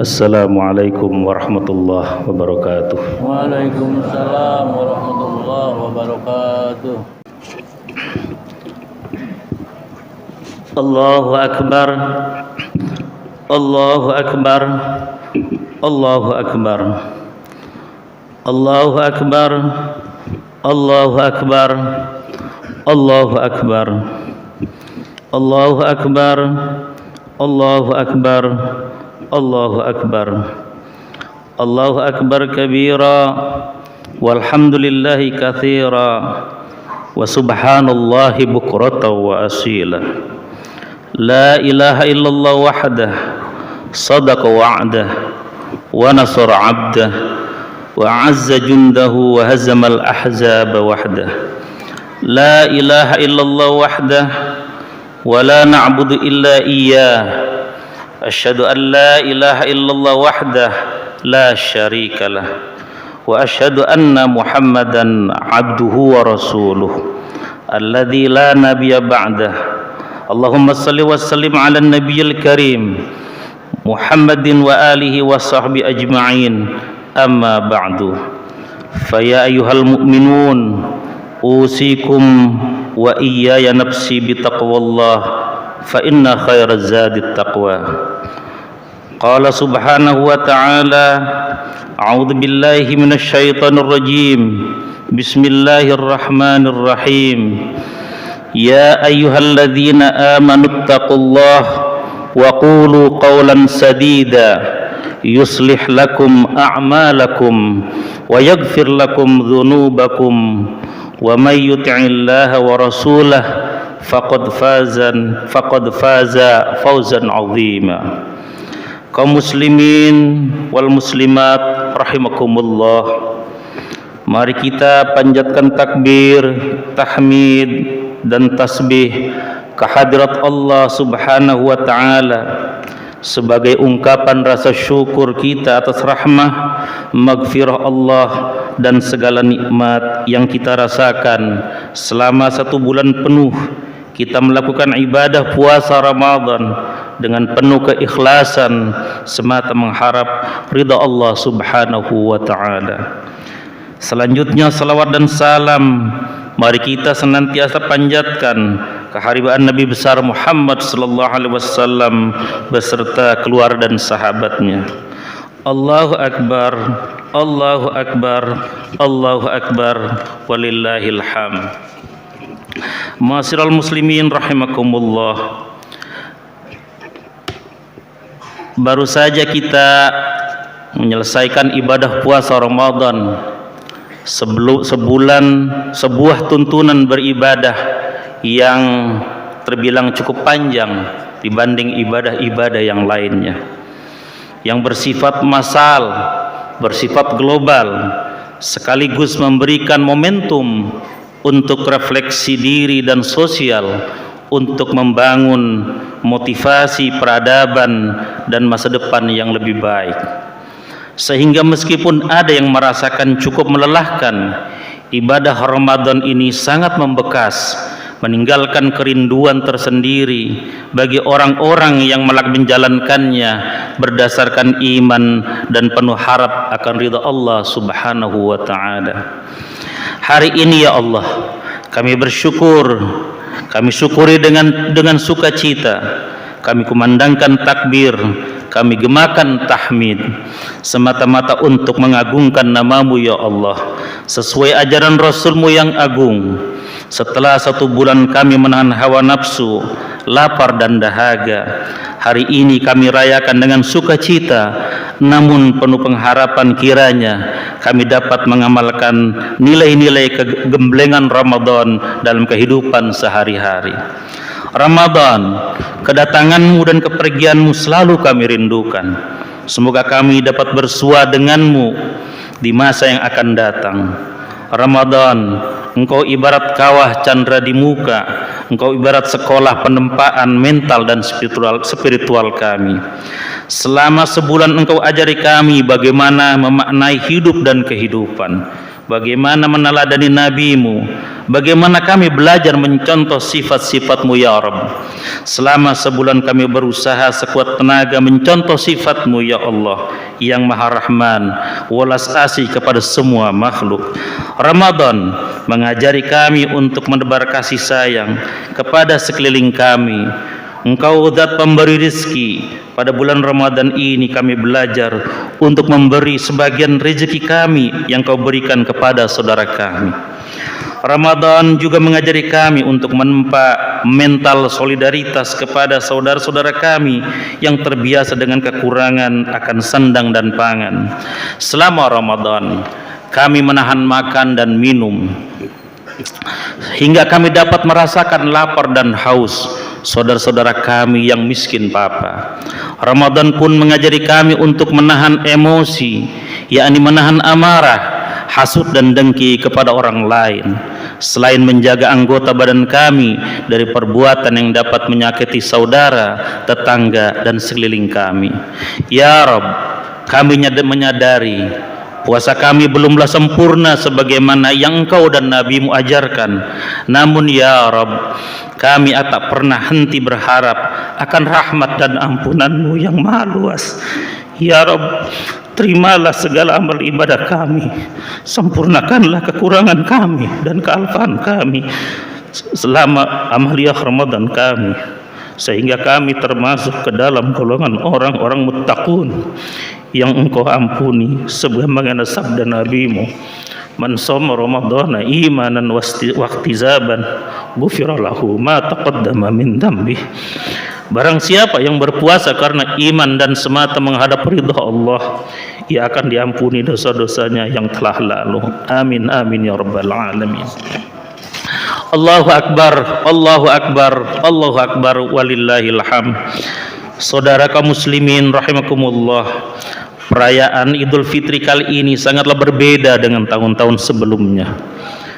Assalamualaikum warahmatullahi wabarakatuh. Waalaikumsalam warahmatullahi wabarakatuh. Allahu akbar. Allahu akbar. Allahu akbar. Allahu akbar. Allahu akbar. Allahu akbar. Allahu akbar. Allahu akbar. Allahu akbar. Allahu akbar kabira walhamdulillahi katsira wa subhanallahi bukratan wa asila. La ilaha illallah wahdah sadaqa wa'dah wa nasara 'abdah wa 'azza jundahu wa hazamal ahzaba wahdah. La ilaha illallah wahdah wa la na'budu illa iyyah. Asyhadu an la ilaha illallah wahdah la syarika lah wa asyhadu anna Muhammadan abduhu wa rasuluh alladzi la nabiyya ba'dah. Allahumma salli wa sallim ala nabiyil karim Muhammadin wa alihi wa sahbihi ajma'in, amma ba'du. Fa ya ayyuhal mu'minun usikum wa iyaya nafsi bitaqwallah fa inna khairaz zadit taqwa. Qala subhanahu wa ta'ala a'udzu billahi minasy syaithanir rajim. Bismillahirrahmanirrahim. Ya ayyuhalladzina amanu taqullaha wa qulu qawlan sadida yuslih lakum a'malakum wa yaghfir lakum dhunubakum wa may yuti'illaha wa rasulahu faqad faza fawzan 'azima. Kaum muslimin wal muslimat rahimakumullah, mari kita panjatkan takbir, tahmid dan tasbih kehadirat Allah subhanahu wa ta'ala sebagai ungkapan rasa syukur kita atas rahmah, maghfirah Allah dan segala nikmat yang kita rasakan selama 1 bulan penuh kita melakukan ibadah puasa Ramadan dengan penuh keikhlasan semata mengharap ridha Allah subhanahu wa ta'ala. Selanjutnya salawat dan salam mari kita senantiasa panjatkan keharibaan Nabi besar Muhammad sallallahu alaihi wasallam beserta keluarga dan sahabatnya. Allahu akbar, Allahu akbar, Allahu akbar, walillahil hamd. Ma'asyiral muslimin rahimakumullah, baru saja kita menyelesaikan ibadah puasa Ramadan. Sebuah tuntunan beribadah yang terbilang cukup panjang dibanding ibadah-ibadah yang lainnya, yang bersifat massal, bersifat global, sekaligus memberikan momentum untuk refleksi diri dan sosial, untuk membangun motivasi peradaban dan masa depan yang lebih baik. Sehingga meskipun ada yang merasakan cukup melelahkan, ibadah Ramadan ini sangat membekas, meninggalkan kerinduan tersendiri bagi orang-orang yang menjalankannya berdasarkan iman dan penuh harap akan ridha Allah subhanahu wa ta'ala. Hari ini ya Allah, kami bersyukur, kami syukuri dengan sukacita, kami kumandangkan takbir, kami gemakan tahmid semata-mata untuk mengagungkan nama-Mu ya Allah, sesuai ajaran Rasul-Mu yang agung. Setelah 1 bulan kami menahan hawa nafsu, lapar dan dahaga, hari ini kami rayakan dengan sukacita, namun penuh pengharapan kiranya kami dapat mengamalkan nilai-nilai kegemblengan Ramadan dalam kehidupan sehari-hari. Ramadan, kedatangan-Mu dan kepergian-Mu selalu kami rindukan. Semoga kami dapat bersua dengan-Mu di masa yang akan datang. Ramadan, Engkau ibarat kawah candra di muka, Engkau ibarat sekolah penempaan mental dan spiritual kami. Selama sebulan Engkau ajari kami bagaimana memaknai hidup dan kehidupan, bagaimana meneladani nabi-Mu, bagaimana kami belajar mencontoh sifat-sifat-Mu ya Rabb. Selama sebulan kami berusaha sekuat tenaga mencontoh sifat-Mu ya Allah yang Maha Rahman, welas asih kepada semua makhluk. Ramadan mengajari kami untuk menebar kasih sayang kepada sekeliling kami. Engkau zat pemberi rizki. Pada bulan Ramadan ini kami belajar untuk memberi sebagian rezeki kami yang Kau berikan kepada saudara kami. Ramadan juga mengajari kami untuk menempa mental solidaritas kepada saudara-saudara kami yang terbiasa dengan kekurangan akan sandang dan pangan. Selama Ramadan kami menahan makan dan minum hingga kami dapat merasakan lapar dan haus saudara-saudara kami yang miskin papa. Ramadan pun mengajari kami untuk menahan emosi, yakni menahan amarah, hasud dan dengki kepada orang lain, selain menjaga anggota badan kami dari perbuatan yang dapat menyakiti saudara, tetangga dan sekeliling kami. Ya Rabb, kami menyadari puasa kami belumlah sempurna sebagaimana yang Engkau dan Nabi-Mu ajarkan. Namun ya Rabb, kami tak pernah henti berharap akan rahmat dan ampunan-Mu yang maha luas. Ya Rabb, terimalah segala amal ibadah kami, sempurnakanlah kekurangan kami dan kealpaan kami selama amaliyah Ramadan kami, sehingga kami termasuk ke dalam golongan orang-orang muttaqun yang Engkau ampuni sebagaimana sabda Nabi-Mu, man shoma ramadhana imanan wahtisaban ghufira lahu ma taqaddama min dhanbi. Barang siapa yang berpuasa karena iman dan semata menghadap ridha Allah, ia akan diampuni dosa-dosanya yang telah lalu. Amin amin ya rabbal alamin. Allahu akbar, Allahu akbar, Allahu akbar, walillahil hamd. Saudara kaum muslimin rahimakumullah, perayaan Idul Fitri kali ini sangatlah berbeda dengan tahun-tahun sebelumnya.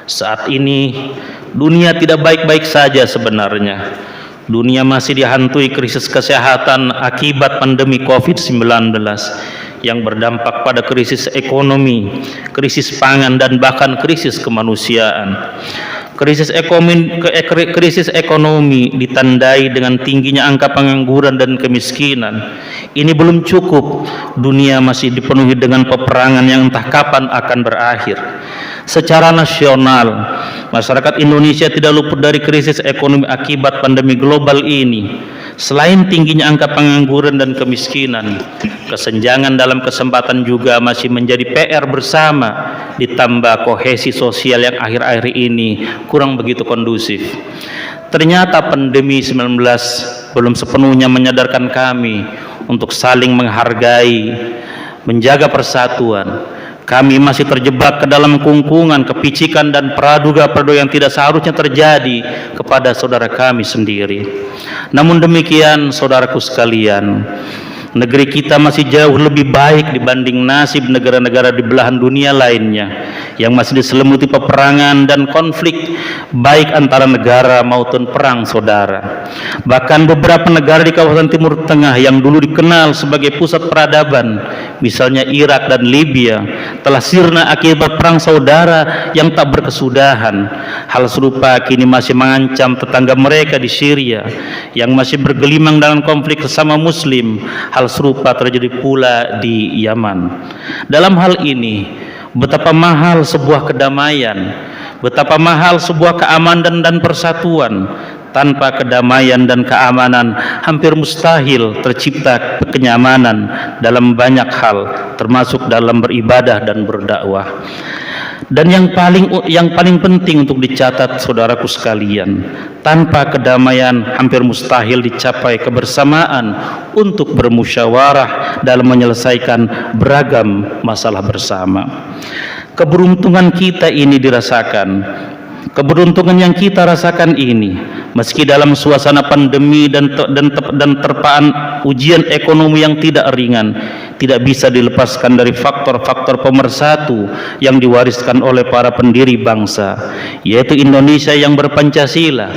Saat ini dunia tidak baik-baik saja sebenarnya. Dunia masih dihantui krisis kesehatan akibat pandemi COVID-19 yang berdampak pada krisis ekonomi, krisis pangan dan bahkan krisis kemanusiaan. Krisis ekonomi ditandai dengan tingginya angka pengangguran dan kemiskinan. Ini belum cukup, dunia masih dipenuhi dengan peperangan yang entah kapan akan berakhir. Secara nasional, masyarakat Indonesia tidak luput dari krisis ekonomi akibat pandemi global ini. Selain tingginya angka pengangguran dan kemiskinan, kesenjangan dalam kesempatan juga masih menjadi PR bersama, ditambah kohesi sosial yang akhir-akhir ini kurang begitu kondusif. Ternyata pandemi 19 belum sepenuhnya menyadarkan kami untuk saling menghargai, menjaga persatuan. Kami masih terjebak ke dalam kungkungan, kepicikan dan praduga-praduga yang tidak seharusnya terjadi kepada saudara kami sendiri. Namun demikian, saudaraku sekalian, negeri kita masih jauh lebih baik dibanding nasib negara-negara di belahan dunia lainnya yang masih diselimuti peperangan dan konflik, baik antara negara maupun perang saudara. Bahkan beberapa negara di kawasan Timur Tengah yang dulu dikenal sebagai pusat peradaban, misalnya Irak dan Libya, telah sirna akibat perang saudara yang tak berkesudahan. Hal serupa kini masih mengancam tetangga mereka di Syria yang masih bergelimang dalam konflik sesama muslim. Hal serupa terjadi pula di Yaman. Dalam hal ini, betapa mahal sebuah kedamaian, betapa mahal sebuah keamanan dan persatuan. Tanpa kedamaian dan keamanan, hampir mustahil tercipta kenyamanan dalam banyak hal, termasuk dalam beribadah dan berdakwah. Dan yang paling penting untuk dicatat, saudaraku sekalian, tanpa kedamaian hampir mustahil dicapai kebersamaan untuk bermusyawarah dalam menyelesaikan beragam masalah bersama. Keberuntungan kita ini dirasakan, keberuntungan yang kita rasakan ini, meski dalam suasana pandemi dan terpaan ujian ekonomi yang tidak ringan, tidak bisa dilepaskan dari faktor-faktor pemersatu yang diwariskan oleh para pendiri bangsa, yaitu Indonesia yang berpancasila,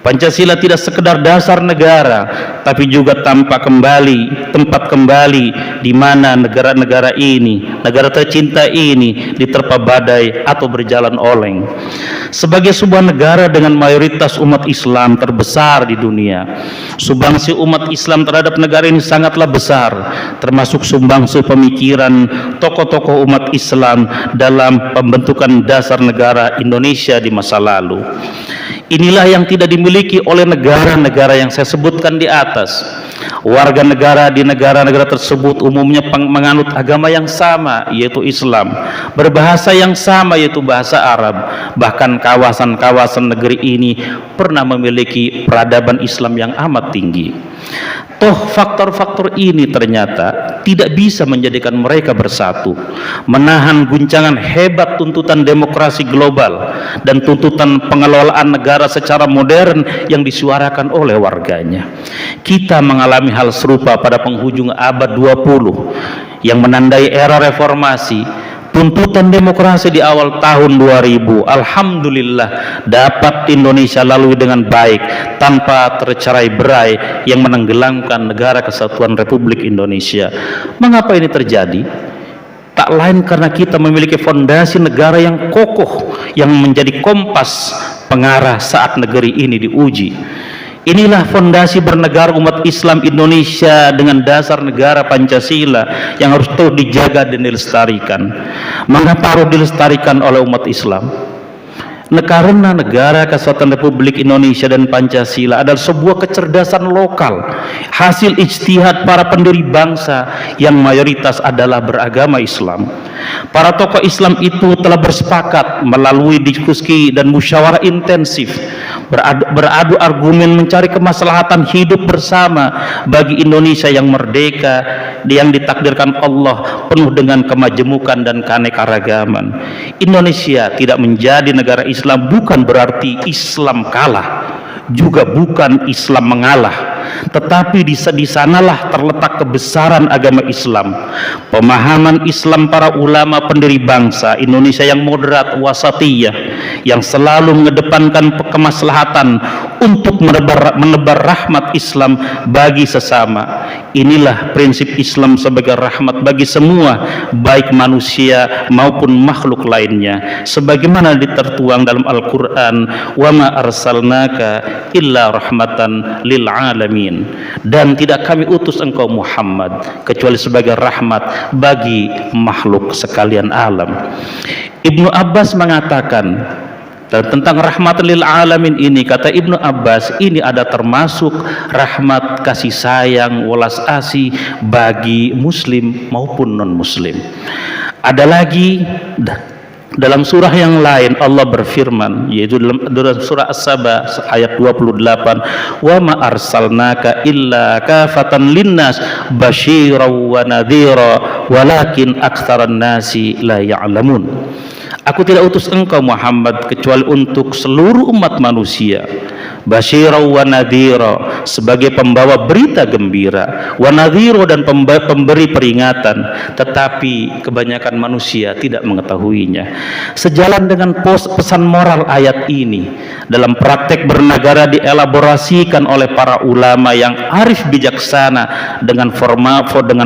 Pancasila tidak sekedar dasar negara, tapi juga tempat kembali di mana negara-negara ini, negara tercinta ini diterpa badai atau berjalan oleng. Sebagai sebuah negara dengan mayoritas umat Islam terbesar di dunia, sumbangsi umat Islam terhadap negara ini sangatlah besar, termasuk sumbangsi pemikiran tokoh-tokoh umat Islam dalam pembentukan dasar negara Indonesia di masa lalu. Inilah yang tidak dimiliki oleh negara-negara yang saya sebutkan di atas. Warga negara di negara-negara tersebut umumnya menganut agama yang sama, yaitu Islam, berbahasa yang sama, yaitu bahasa Arab. Bahkan kawasan-kawasan negeri ini pernah memiliki peradaban Islam yang amat tinggi. Toh faktor-faktor ini ternyata tidak bisa menjadikan mereka bersatu, menahan guncangan hebat tuntutan demokrasi global dan tuntutan pengelolaan negara secara modern yang disuarakan oleh warganya. Kita mengalami hal serupa pada penghujung abad 20 yang menandai era reformasi. Tuntutan demokrasi di awal tahun 2000 alhamdulillah dapat Indonesia lalui dengan baik tanpa tercerai-berai yang menenggelamkan negara kesatuan Republik Indonesia. Mengapa ini terjadi? Tak lain karena kita memiliki fondasi negara yang kokoh yang menjadi kompas pengarah saat negeri ini diuji. Inilah fondasi bernegara umat Islam Indonesia dengan dasar negara Pancasila yang harus terus dijaga dan dilestarikan. Mengapa harus dilestarikan oleh umat Islam? Karena negara kesatuan Republik Indonesia dan Pancasila adalah sebuah kecerdasan lokal, hasil ijtihad para pendiri bangsa yang mayoritas adalah beragama Islam. Para tokoh Islam itu telah bersepakat melalui diskusi dan musyawarah intensif, beradu argumen mencari kemaslahatan hidup bersama bagi Indonesia yang merdeka, yang ditakdirkan Allah penuh dengan kemajemukan dan keanekaragaman. Indonesia tidak menjadi negara Islam bukan berarti Islam kalah, juga bukan Islam mengalah, tetapi di sanalah terletak kebesaran agama Islam, pemahaman Islam para ulama pendiri bangsa Indonesia yang moderat, wasatiyah, yang selalu mengedepankan kemaslahatan untuk menebar rahmat Islam bagi sesama. Inilah prinsip Islam sebagai rahmat bagi semua, baik manusia maupun makhluk lainnya, sebagaimana ditertuang dalam Al-Quran, wa ma arsalnaka illa rahmatan lil alamin, dan tidak kami utus engkau Muhammad kecuali sebagai rahmat bagi makhluk sekalian alam. Ibnu Abbas mengatakan tentang rahmat lil alamin ini, kata Ibnu Abbas, ini ada termasuk rahmat kasih sayang welas asih bagi muslim maupun non muslim. Ada lagi dalam surah yang lain Allah berfirman, yaitu dalam surah As-Saba ayat 28, wa ma arsalnaka illa kafatan linnas basyiran wa nadhira walakin aktsaran nasi la ya'lamun. Aku tidak utus engkau Muhammad kecuali untuk seluruh umat manusia, basyiran wa nadhira, sebagai pembawa berita gembira, wa nadhira, dan pemberi peringatan, tetapi kebanyakan manusia tidak mengetahuinya. Sejalan dengan pesan moral ayat ini, dalam praktek bernegara dielaborasikan oleh para ulama yang arif bijaksana dengan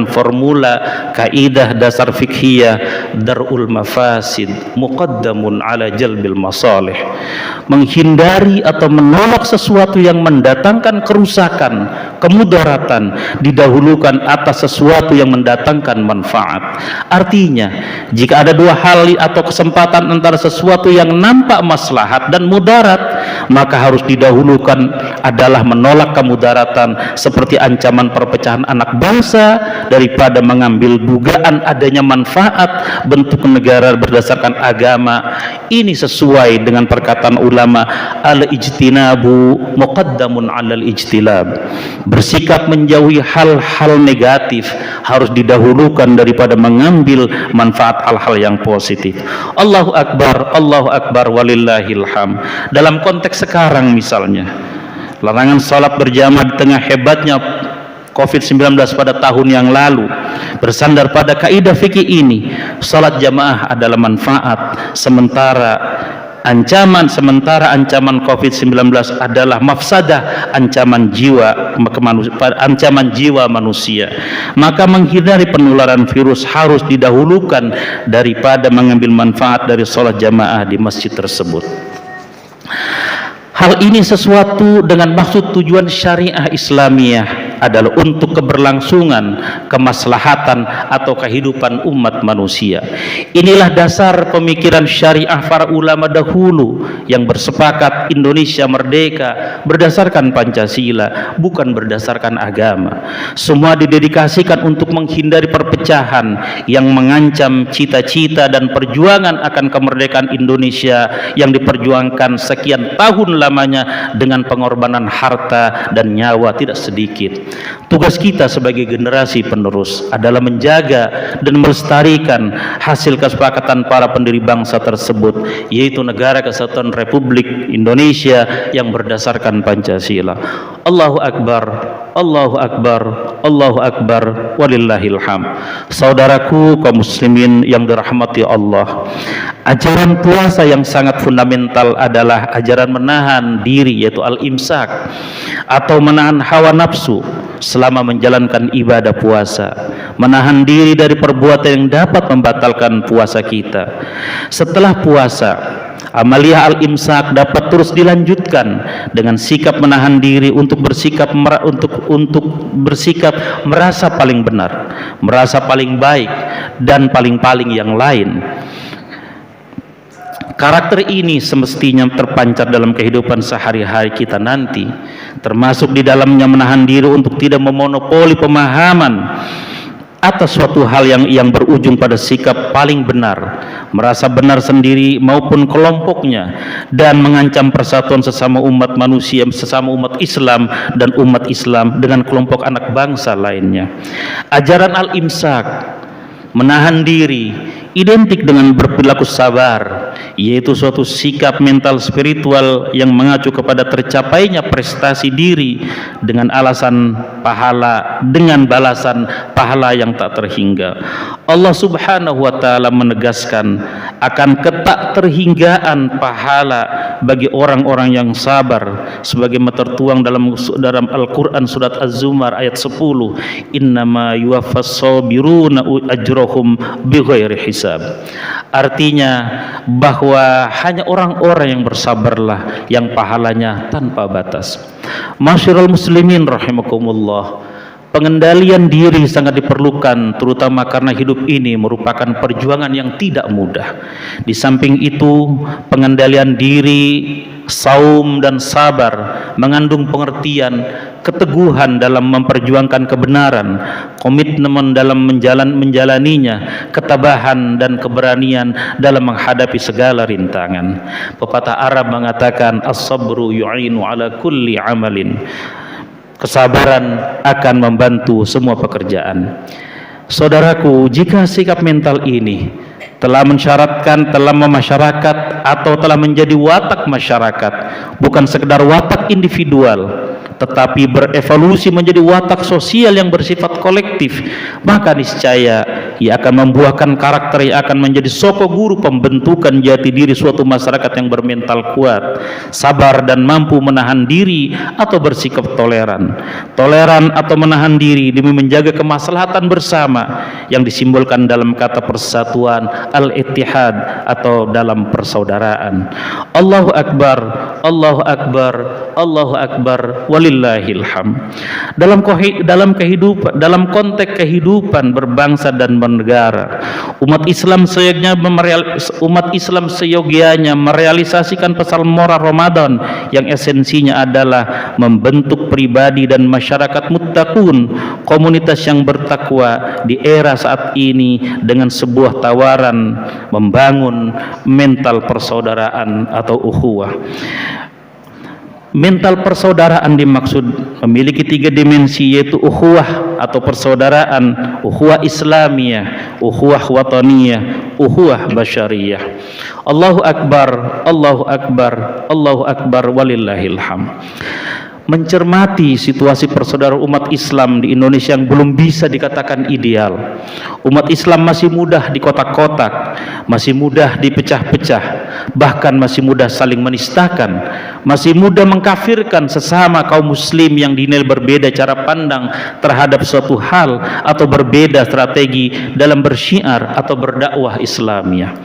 formula kaidah dasar fikhiyah, darul mafasid muqaddamun ala jalbil masalih, menghindari atau menolak sesuatu yang mendatangkan kerusakan, kemudaratan didahulukan atas sesuatu yang mendatangkan manfaat. Artinya, jika ada dua hal atau kesempatan antara sesuatu yang nampak maslahat dan mudarat, maka harus didahulukan adalah menolak kemudaratan seperti ancaman perpecahan anak bangsa daripada mengambil dugaan adanya manfaat bentuk negara berdasarkan agama. Ini sesuai dengan perkataan ulama, al-ijtinabu muqaddamun 'alal ijtilab. Bersikap menjauhi hal-hal negatif harus didahulukan daripada mengambil manfaat hal-hal yang positif. Allahu akbar walillahil hamd. Dalam konteks sekarang misalnya, larangan salat berjamaah di tengah hebatnya COVID-19 pada tahun yang lalu, bersandar pada kaidah fikih ini, salat jamaah adalah manfaat, sementara Ancaman sementara ancaman COVID-19 adalah mafsadah, ancaman jiwa manusia. Maka menghindari penularan virus harus didahulukan daripada mengambil manfaat dari sholat jamaah di masjid tersebut. Hal ini sesuatu dengan maksud tujuan syariah Islamiyah adalah untuk keberlangsungan, kemaslahatan atau kehidupan umat manusia. Inilah dasar pemikiran syariah para ulama dahulu yang bersepakat Indonesia merdeka berdasarkan Pancasila, bukan berdasarkan agama. Semua didedikasikan untuk menghindari perpecahan yang mengancam cita-cita dan perjuangan akan kemerdekaan Indonesia yang diperjuangkan sekian tahun lamanya dengan pengorbanan harta dan nyawa tidak sedikit. Tugas kita sebagai generasi penerus adalah menjaga dan melestarikan hasil kesepakatan para pendiri bangsa tersebut, yaitu Negara Kesatuan Republik Indonesia yang berdasarkan Pancasila. Allahu Akbar, Allahu Akbar, Allahu Akbar, walillahil hamd. Saudaraku kaum muslimin yang dirahmati Allah, ajaran puasa yang sangat fundamental adalah ajaran menahan diri, yaitu al-imsak, atau menahan hawa nafsu selama menjalankan ibadah puasa, menahan diri dari perbuatan yang dapat membatalkan puasa kita. Setelah puasa, amaliyah al-imsak dapat terus dilanjutkan dengan sikap menahan diri untuk bersikap merasa paling benar, merasa paling baik dan paling-paling yang lain. Karakter ini semestinya terpancar dalam kehidupan sehari-hari kita nanti, termasuk di dalamnya menahan diri untuk tidak memonopoli pemahaman atas suatu hal yang berujung pada sikap paling benar, merasa benar sendiri maupun kelompoknya, dan mengancam persatuan sesama umat manusia, sesama umat Islam dan umat Islam dengan kelompok anak bangsa lainnya. Ajaran al-imsak, menahan diri, identik dengan berperilaku sabar, yaitu suatu sikap mental spiritual yang mengacu kepada tercapainya prestasi diri dengan alasan pahala, dengan balasan pahala yang tak terhingga. Allah Subhanahu wa taala menegaskan akan ketak terhinggaan pahala bagi orang-orang yang sabar, sebagaimana tertuang dalam Al-Qur'an surat Az-Zumar ayat 10, innama yuwaffas sabiruna ajrahum bighairi hisab. Artinya bahwa hanya orang-orang yang bersabarlah yang pahalanya tanpa batas. Masyiral muslimin rahimakumullah, pengendalian diri sangat diperlukan, terutama karena hidup ini merupakan perjuangan yang tidak mudah. Di samping itu, pengendalian diri, saum dan sabar mengandung pengertian keteguhan dalam memperjuangkan kebenaran, komitmen dalam menjalaninya, ketabahan dan keberanian dalam menghadapi segala rintangan. Pepatah Arab mengatakan, as-sabru yu'inu ala kulli amalin. Kesabaran akan membantu semua pekerjaan. Saudaraku, jika sikap mental ini telah mensyaratkan, telah memasyarakat atau telah menjadi watak masyarakat, bukan sekedar watak individual, tetapi berevolusi menjadi watak sosial yang bersifat kolektif, maka niscaya ia akan membuahkan karakter yang akan menjadi soko guru pembentukan jati diri suatu masyarakat yang bermental kuat, sabar dan mampu menahan diri atau bersikap toleran atau menahan diri demi menjaga kemaslahatan bersama yang disimbolkan dalam kata persatuan al-ittihad atau dalam persaudaraan. Allahu Akbar, Allahu Akbar, Allahu Akbar, walillahil hamd. Dalam konteks kehidupan berbangsa dan bernegara, umat Islam seyogianya merealisasikan pesan moral Ramadan yang esensinya adalah membentuk pribadi dan masyarakat muttaqun, komunitas yang bertakwa di era saat ini dengan sebuah tawaran membangun mental persaudaraan atau ukhuwah. Mental persaudaraan dimaksud memiliki 3 dimensi, yaitu ukhuwah atau persaudaraan, ukhuwah Islamiyah, ukhuwah wataniyah, ukhuwah basyariyah. Allahu Akbar, Allahu Akbar, Allahu Akbar, walillahil hamd. Mencermati situasi persaudaraan umat Islam di Indonesia yang belum bisa dikatakan ideal. Umat Islam masih mudah dikotak-kotak, masih mudah dipecah-pecah, bahkan masih mudah saling menistakan, masih mudah mengkafirkan sesama kaum muslim yang dinilai berbeda cara pandang terhadap suatu hal atau berbeda strategi dalam bersyiar atau berdakwah Islamiyah.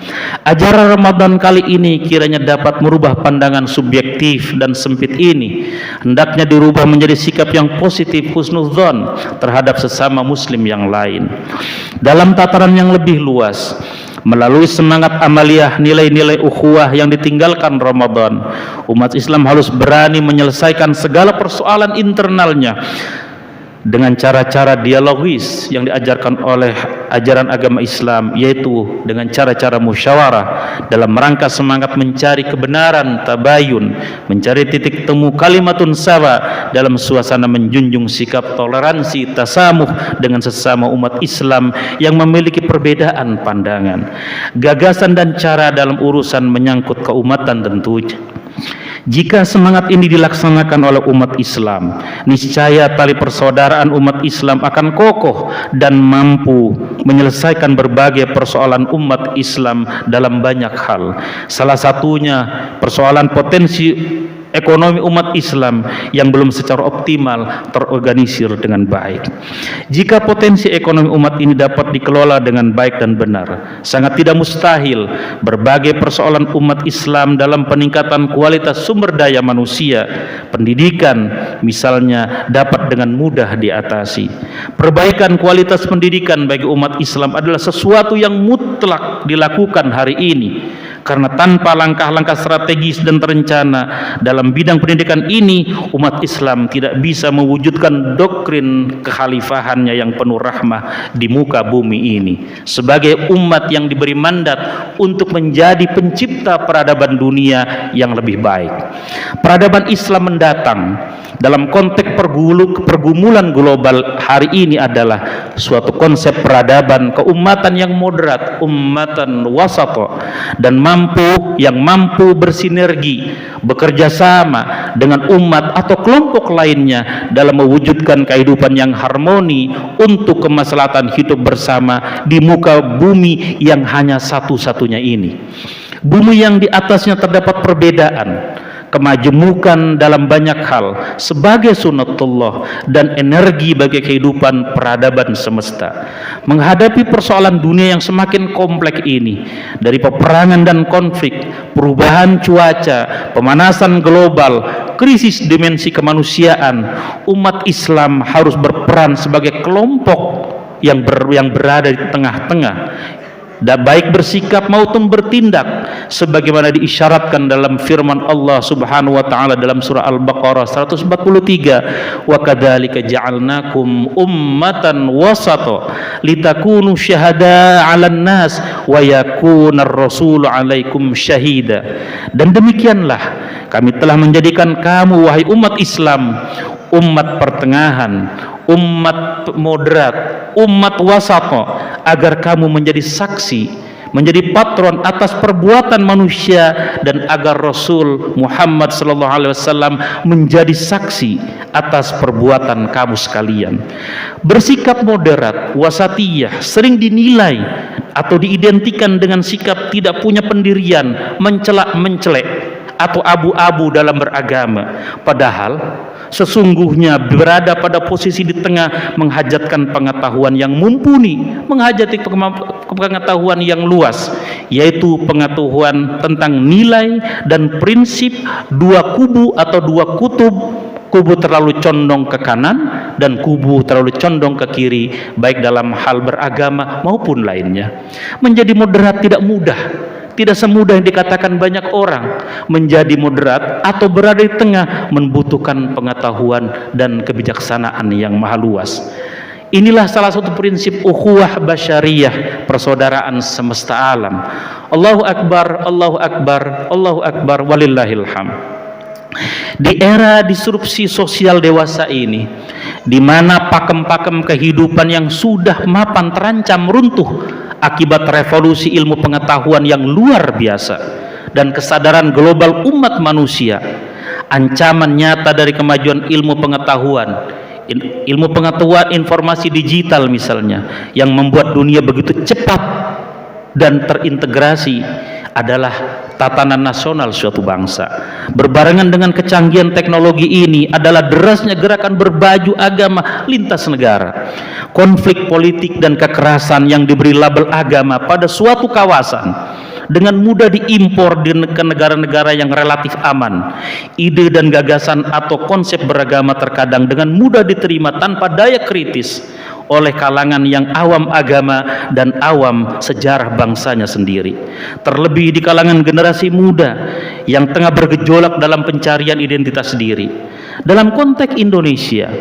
Ajaran Ramadan kali ini kiranya dapat merubah pandangan subjektif dan sempit ini, hendaknya dirubah menjadi sikap yang positif, husnudzon terhadap sesama muslim yang lain. Dalam tataran yang lebih luas, melalui semangat amaliyah nilai-nilai ukhuwah yang ditinggalkan Ramadan, umat Islam harus berani menyelesaikan segala persoalan internalnya dengan cara-cara dialogis yang diajarkan oleh ajaran agama Islam, yaitu dengan cara-cara musyawarah dalam rangka semangat mencari kebenaran, tabayun, mencari titik temu kalimatun sawa dalam suasana menjunjung sikap toleransi, tasamuh dengan sesama umat Islam yang memiliki perbedaan pandangan, gagasan dan cara dalam urusan menyangkut keumatan tentunya. Jika semangat ini dilaksanakan oleh umat Islam, niscaya tali persaudaraan umat Islam akan kokoh dan mampu menyelesaikan berbagai persoalan umat Islam dalam banyak hal. Salah satunya persoalan potensi ekonomi umat Islam yang belum secara optimal terorganisir dengan baik. Jika potensi ekonomi umat ini dapat dikelola dengan baik dan benar, sangat tidak mustahil berbagai persoalan umat Islam dalam peningkatan kualitas sumber daya manusia, pendidikan misalnya, dapat dengan mudah diatasi. Perbaikan kualitas pendidikan bagi umat Islam adalah sesuatu yang mutlak dilakukan hari ini, karena tanpa langkah-langkah strategis dan terencana dalam bidang pendidikan ini, umat Islam tidak bisa mewujudkan doktrin kekhalifahannya yang penuh rahmah di muka bumi ini. Sebagai umat yang diberi mandat untuk menjadi pencipta peradaban dunia yang lebih baik, peradaban Islam mendatang dalam konteks pergumulan global hari ini adalah suatu konsep peradaban keumatan yang moderat, ummatan wasata, dan mampu bersinergi, bekerja sama dengan umat atau kelompok lainnya dalam mewujudkan kehidupan yang harmoni untuk kemaslahatan hidup bersama di muka bumi yang hanya satu-satunya ini. Bumi yang di atasnya terdapat perbedaan, kemajemukan dalam banyak hal sebagai sunnatullah dan energi bagi kehidupan peradaban semesta. Menghadapi persoalan dunia yang semakin kompleks ini, dari peperangan dan konflik, perubahan cuaca, pemanasan global, krisis dimensi kemanusiaan, umat Islam harus berperan sebagai kelompok yang berada di tengah-tengah, baik bersikap maupun bertindak sebagaimana diisyaratkan dalam firman Allah Subhanahu wa taala dalam surah Al-Baqarah 143, wa kadzalika ja'alnakum ummatan wasata litakunu syahada 'alan nas wa yakunar rasulu 'alaikum syahida. Dan demikianlah kami telah menjadikan kamu wahai umat Islam umat pertengahan, umat moderat, umat wasata, agar kamu menjadi saksi, menjadi patron atas perbuatan manusia, dan agar Rasul Muhammad SAW menjadi saksi atas perbuatan kamu sekalian. Bersikap moderat, wasatiyah, sering dinilai atau diidentikan dengan sikap tidak punya pendirian, mencelak-mencelek atau abu-abu dalam beragama. Padahal sesungguhnya berada pada posisi di tengah, menghajatkan pengetahuan yang mumpuni, menghajati pengetahuan yang luas, yaitu pengetahuan tentang nilai dan prinsip dua kubu atau dua kutub, kubu terlalu condong ke kanan dan kubu terlalu condong ke kiri, baik dalam hal beragama maupun lainnya. Menjadi moderat tidak mudah, tidak semudah yang dikatakan banyak orang. Menjadi moderat atau berada di tengah membutuhkan pengetahuan dan kebijaksanaan yang maha luas. Inilah salah satu prinsip ukhuwah basyariyah, persaudaraan semesta alam. Allahu Akbar, Allahu Akbar, Allahu Akbar, walillahil hamd. Di era disrupsi sosial dewasa ini, di mana pakem-pakem kehidupan yang sudah mapan terancam runtuh akibat revolusi ilmu pengetahuan yang luar biasa dan kesadaran global umat manusia, ancaman nyata dari kemajuan ilmu pengetahuan informasi digital misalnya, yang membuat dunia begitu cepat dan terintegrasi, adalah tatanan nasional suatu bangsa. Berbarengan dengan kecanggihan teknologi ini adalah derasnya gerakan berbaju agama lintas negara. Konflik politik dan kekerasan yang diberi label agama pada suatu kawasan dengan mudah diimpor ke negara-negara yang relatif aman. Ide dan gagasan atau konsep beragama terkadang dengan mudah diterima tanpa daya kritis oleh kalangan yang awam agama dan awam sejarah bangsanya sendiri. Terlebih di kalangan generasi muda yang tengah bergejolak dalam pencarian identitas diri. Dalam konteks Indonesia,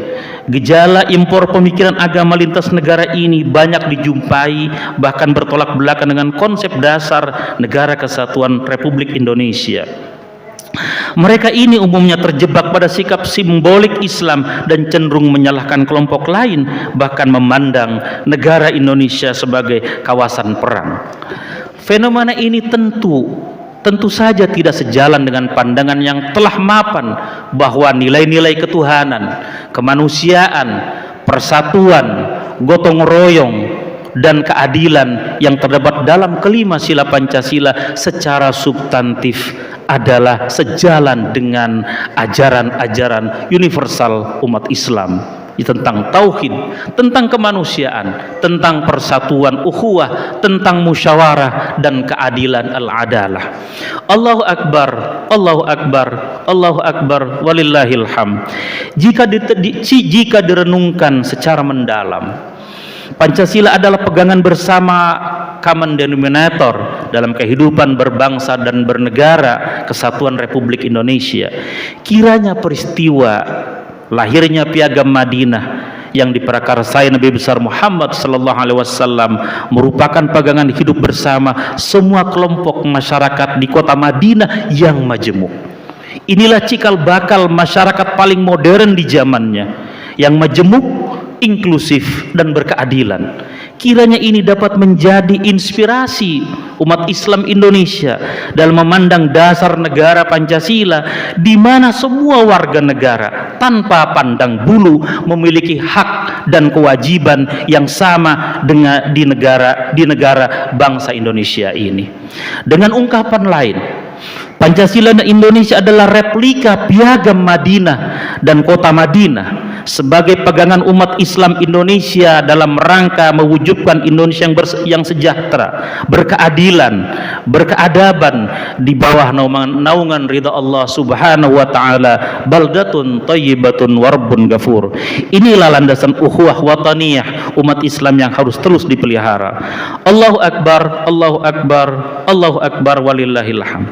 gejala impor pemikiran agama lintas negara ini banyak dijumpai, bahkan bertolak belakang dengan konsep dasar Negara Kesatuan Republik Indonesia. Mereka ini umumnya terjebak pada sikap simbolik Islam dan cenderung menyalahkan kelompok lain, bahkan memandang negara Indonesia sebagai kawasan perang. Fenomena ini tentu saja tidak sejalan dengan pandangan yang telah mapan bahwa nilai-nilai ketuhanan, kemanusiaan, persatuan, gotong royong, dan keadilan yang terdapat dalam kelima sila Pancasila secara substantif adalah sejalan dengan ajaran-ajaran universal umat Islam tentang tauhid, tentang kemanusiaan, tentang persatuan ukhuwah, tentang musyawarah dan keadilan al-adalah. Allahu Akbar, Allahu Akbar, Allahu Akbar, walillahil hamd. Jika direnungkan secara mendalam, Pancasila adalah pegangan bersama common denominator dalam kehidupan berbangsa dan bernegara Kesatuan Republik Indonesia. Kiranya peristiwa lahirnya Piagam Madinah yang diprakarsai Nabi besar Muhammad sallallahu alaihi wasallam merupakan pegangan hidup bersama semua kelompok masyarakat di kota Madinah yang majemuk. Inilah cikal bakal masyarakat paling modern di zamannya, yang majemuk, inklusif dan berkeadilan. Kiranya ini dapat menjadi inspirasi umat Islam Indonesia dalam memandang dasar negara Pancasila, di mana semua warga negara tanpa pandang bulu memiliki hak dan kewajiban yang sama dengan di negara bangsa Indonesia ini. Dengan ungkapan lain, Pancasila dan Indonesia adalah replika Piagam Madinah dan Kota Madinah sebagai pegangan umat Islam Indonesia dalam rangka mewujudkan Indonesia yang sejahtera, berkeadilan, berkeadaban di bawah naungan ridha Allah Subhanahu wa taala. Baldatun thayyibatun warabbun ghafur. Inilah landasan ukhuwah wataniyah umat Islam yang harus terus dipelihara. Allahu Akbar, Allahu Akbar, Allahu Akbar, walillahil hamd.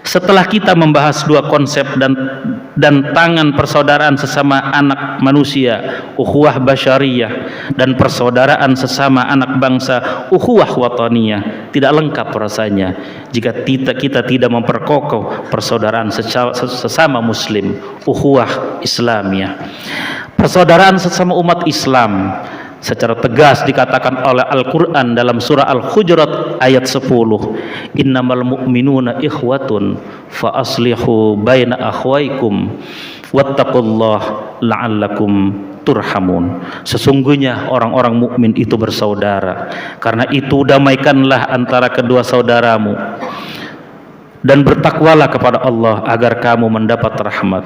Setelah kita membahas dua konsep dan tangan persaudaraan sesama anak manusia, ukhuwah basyariyah, dan persaudaraan sesama anak bangsa, ukhuwah wataniyah, tidak lengkap rasanya jika kita tidak memperkokoh persaudaraan sesama muslim, ukhuwah Islamiyah. Persaudaraan sesama umat Islam secara tegas dikatakan oleh Al-Quran dalam surah Al-Hujurat ayat 10, innamal mu'minuna ikhwatun fa aslihu baina akhwaikum wattaqullah la'allakum turhamun. Sesungguhnya orang-orang mukmin itu bersaudara, karena itu damaikanlah antara kedua saudaramu dan bertakwalah kepada Allah agar kamu mendapat rahmat.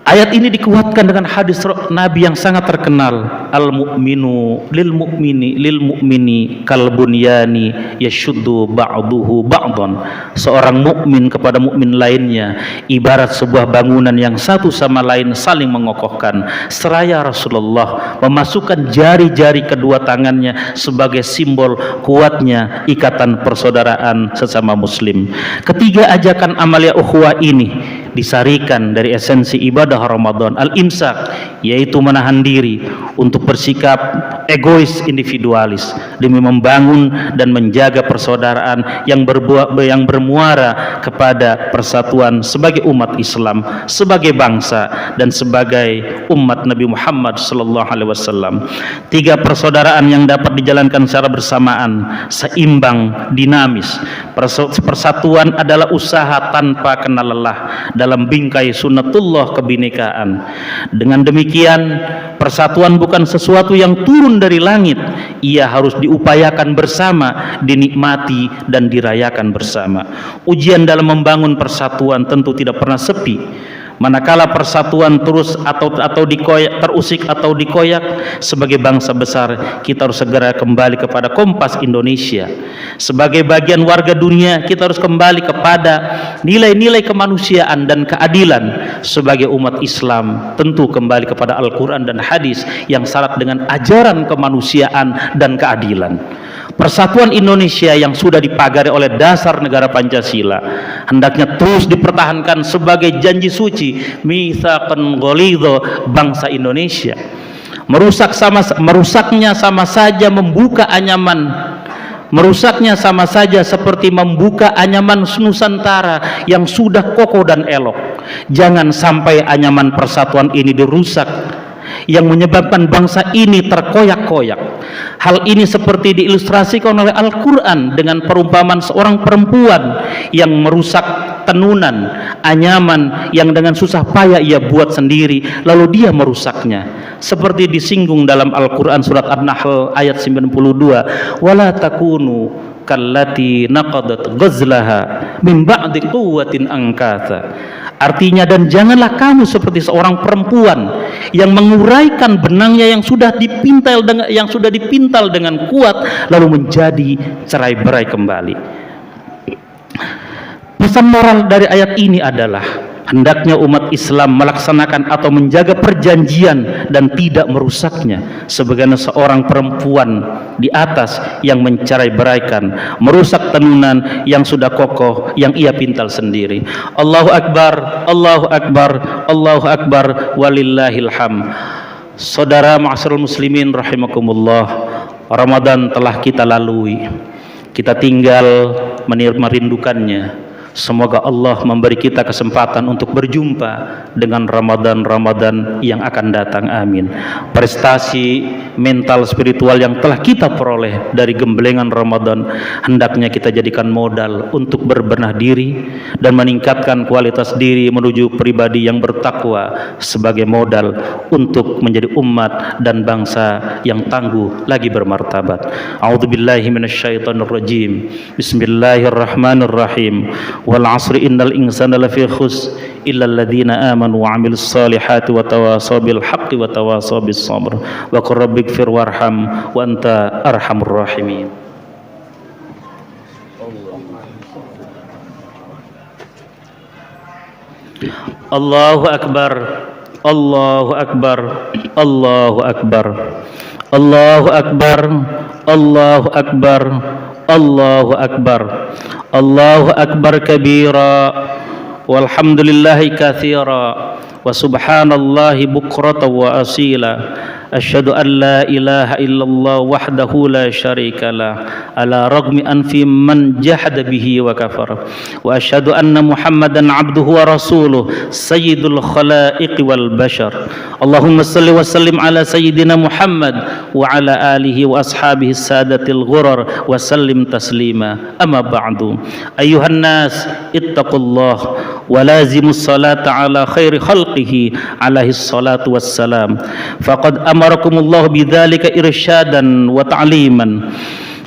Ayat ini dikuatkan dengan hadis Nabi yang sangat terkenal, al-mu'minu lil mu'mini kal bunyani yashuddu ba'duhu ba'dhan. Seorang mukmin kepada mukmin lainnya ibarat sebuah bangunan yang satu sama lain saling mengokohkan. Seraya Rasulullah memasukkan jari-jari kedua tangannya sebagai simbol kuatnya ikatan persaudaraan sesama muslim. Ketiga ajakan amalia ukhuwah ini disarikan dari esensi ibadah Ramadan, al-imsak, yaitu menahan diri untuk bersikap egois individualis demi membangun dan menjaga persaudaraan yang bermuara kepada persatuan sebagai umat Islam, sebagai bangsa dan sebagai umat Nabi Muhammad sallallahu alaihi wasallam. Tiga persaudaraan yang dapat dijalankan secara bersamaan, seimbang, dinamis. Persatuan adalah usaha tanpa kenal lelah dalam bingkai sunnatullah kebinekaan. Dengan demikian, persatuan bukan sesuatu yang turun dari langit. Ia harus diupayakan bersama, dinikmati dan dirayakan bersama. Ujian dalam membangun persatuan tentu tidak pernah sepi. Manakala persatuan terus atau dikoyak, terusik atau dikoyak, sebagai bangsa besar kita harus segera kembali kepada kompas Indonesia. Sebagai bagian warga dunia kita harus kembali kepada nilai-nilai kemanusiaan dan keadilan. Sebagai umat Islam tentu kembali kepada Al-Quran dan hadis yang syarat dengan ajaran kemanusiaan dan keadilan. Persatuan Indonesia yang sudah dipagari oleh dasar negara Pancasila hendaknya terus dipertahankan sebagai janji suci mitsaqan ghalidha bangsa Indonesia. Merusaknya sama saja membuka anyaman. Merusaknya sama saja seperti membuka anyaman Nusantara yang sudah kokoh dan elok. Jangan sampai anyaman persatuan ini dirusak, yang menyebabkan bangsa ini terkoyak-koyak. Hal ini seperti diilustrasikan oleh Al-Quran dengan perumpamaan seorang perempuan yang merusak tenunan, anyaman yang dengan susah payah ia buat sendiri, lalu dia merusaknya. Seperti disinggung dalam Al-Quran surat An-Nahl ayat 92, wala takunu kallati naqadat ghazlaha min ba'di quwwatin angkatha. Artinya, dan janganlah kamu seperti seorang perempuan yang menguraikan benangnya yang sudah dipintal dengan kuat lalu menjadi cerai-berai kembali. Pesan moral dari ayat ini adalah hendaknya umat Islam melaksanakan atau menjaga perjanjian dan tidak merusaknya, sebagaimana seorang perempuan di atas yang mencerai-beraikan, merusak tenunan yang sudah kokoh yang ia pintal sendiri. Allahu Akbar, Allahu Akbar, Allahu Akbar, walillahil hamd. Saudara ma'asyiral muslimin rahimakumullah, Ramadan telah kita lalui, kita tinggal merindukannya. Semoga Allah memberi kita kesempatan untuk berjumpa dengan Ramadan yang akan datang. Amin. Prestasi mental spiritual yang telah kita peroleh dari gemblengan Ramadan hendaknya kita jadikan modal untuk berbenah diri dan meningkatkan kualitas diri menuju pribadi yang bertakwa sebagai modal untuk menjadi umat dan bangsa yang tangguh lagi bermartabat. A'udzubillahi minasyaitonirrajim. Bismillahirrahmanirrahim. Wal 'asri innal insana lafi khusr illa alladziina aamanu wa 'amilus solihati wa tawasaw bil haqqi wa tawasaw bis sabr wa qur rabbighfir warham wa anta arhamur rahimin. Allahu akbar, Allahu akbar, Allahu akbar, Allahu akbar, Allahu akbar, Allahu akbar, Allahu akbar kabira, walhamdulillahi katsira, wa subhanallahi bukratan wa asila. Asyhadu an la ilaha illallah wahdahu la syarika lah, ala ragmi anfi man jahada bihi wa kafar. Wa asyhadu anna Muhammadan abduhu wa rasuluh sayyidul khalaiqi wal bashar. Allahumma salli wa sallim ala sayyidina Muhammad wa ala alihi wa ashabihi sadatil ghurar wa sallim taslima. Amma ba'du. Ayuhan nas ittaqullah wa lazimus salata ala khairi khalqihi alaihi salatu wassalam. Faqad amarakumullah bidzalika irsyadan wa ta'liman.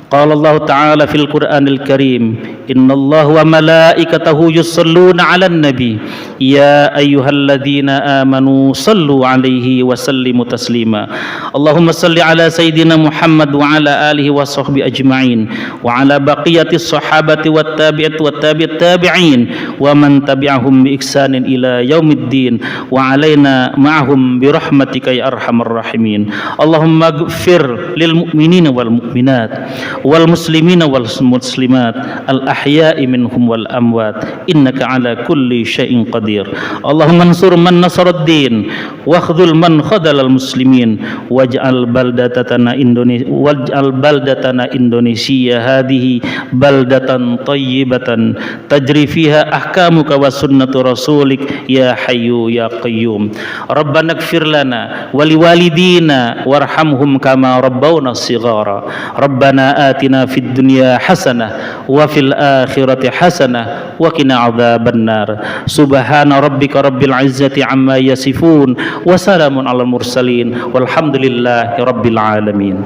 Qala Allah Ta'ala fil Qur'anil Karim, innallaha wa malaikatahu yusholluna 'alan nabi ya ayyuhalladzina amanu shallu 'alaihi wa sallimu taslima. Allahumma shalli 'ala sayyidina Muhammad wa 'ala alihi wa sahbihi ajma'in wa 'ala baqiyatis sahabati wat tabi'at wat tabi'at tabi'in wa man tabi'ahum bi ihsanin ila yaumiddin wa 'alaina ma'ahum bi rahmatika ya arhamar rahimin. Allahumma ighfir lil mu'minina wal mu'minat wal muslimina wal muslimat al ahya'i minhum wal amwat innaka ala kulli syai'in qadir. Allahumma ansur man nasara ad-din wa khudhul man khadala al muslimin waj'al baldatana Indonesia hadhihi baldatan tayyibatan tajri fiha ahkamuka wa sunnatu rasulik ya hayyu ya qayyum. Rabbana ighfir lana wa liwalidina warhamhum kama rabbawna shighara. Rabbana atina fid dunya hasanah wa fil akhirati hasanah wa qina adzabannar. Subhana rabbika rabbil izzati amma yasifun wa salamun alal mursalin walhamdulillahi rabbil alamin.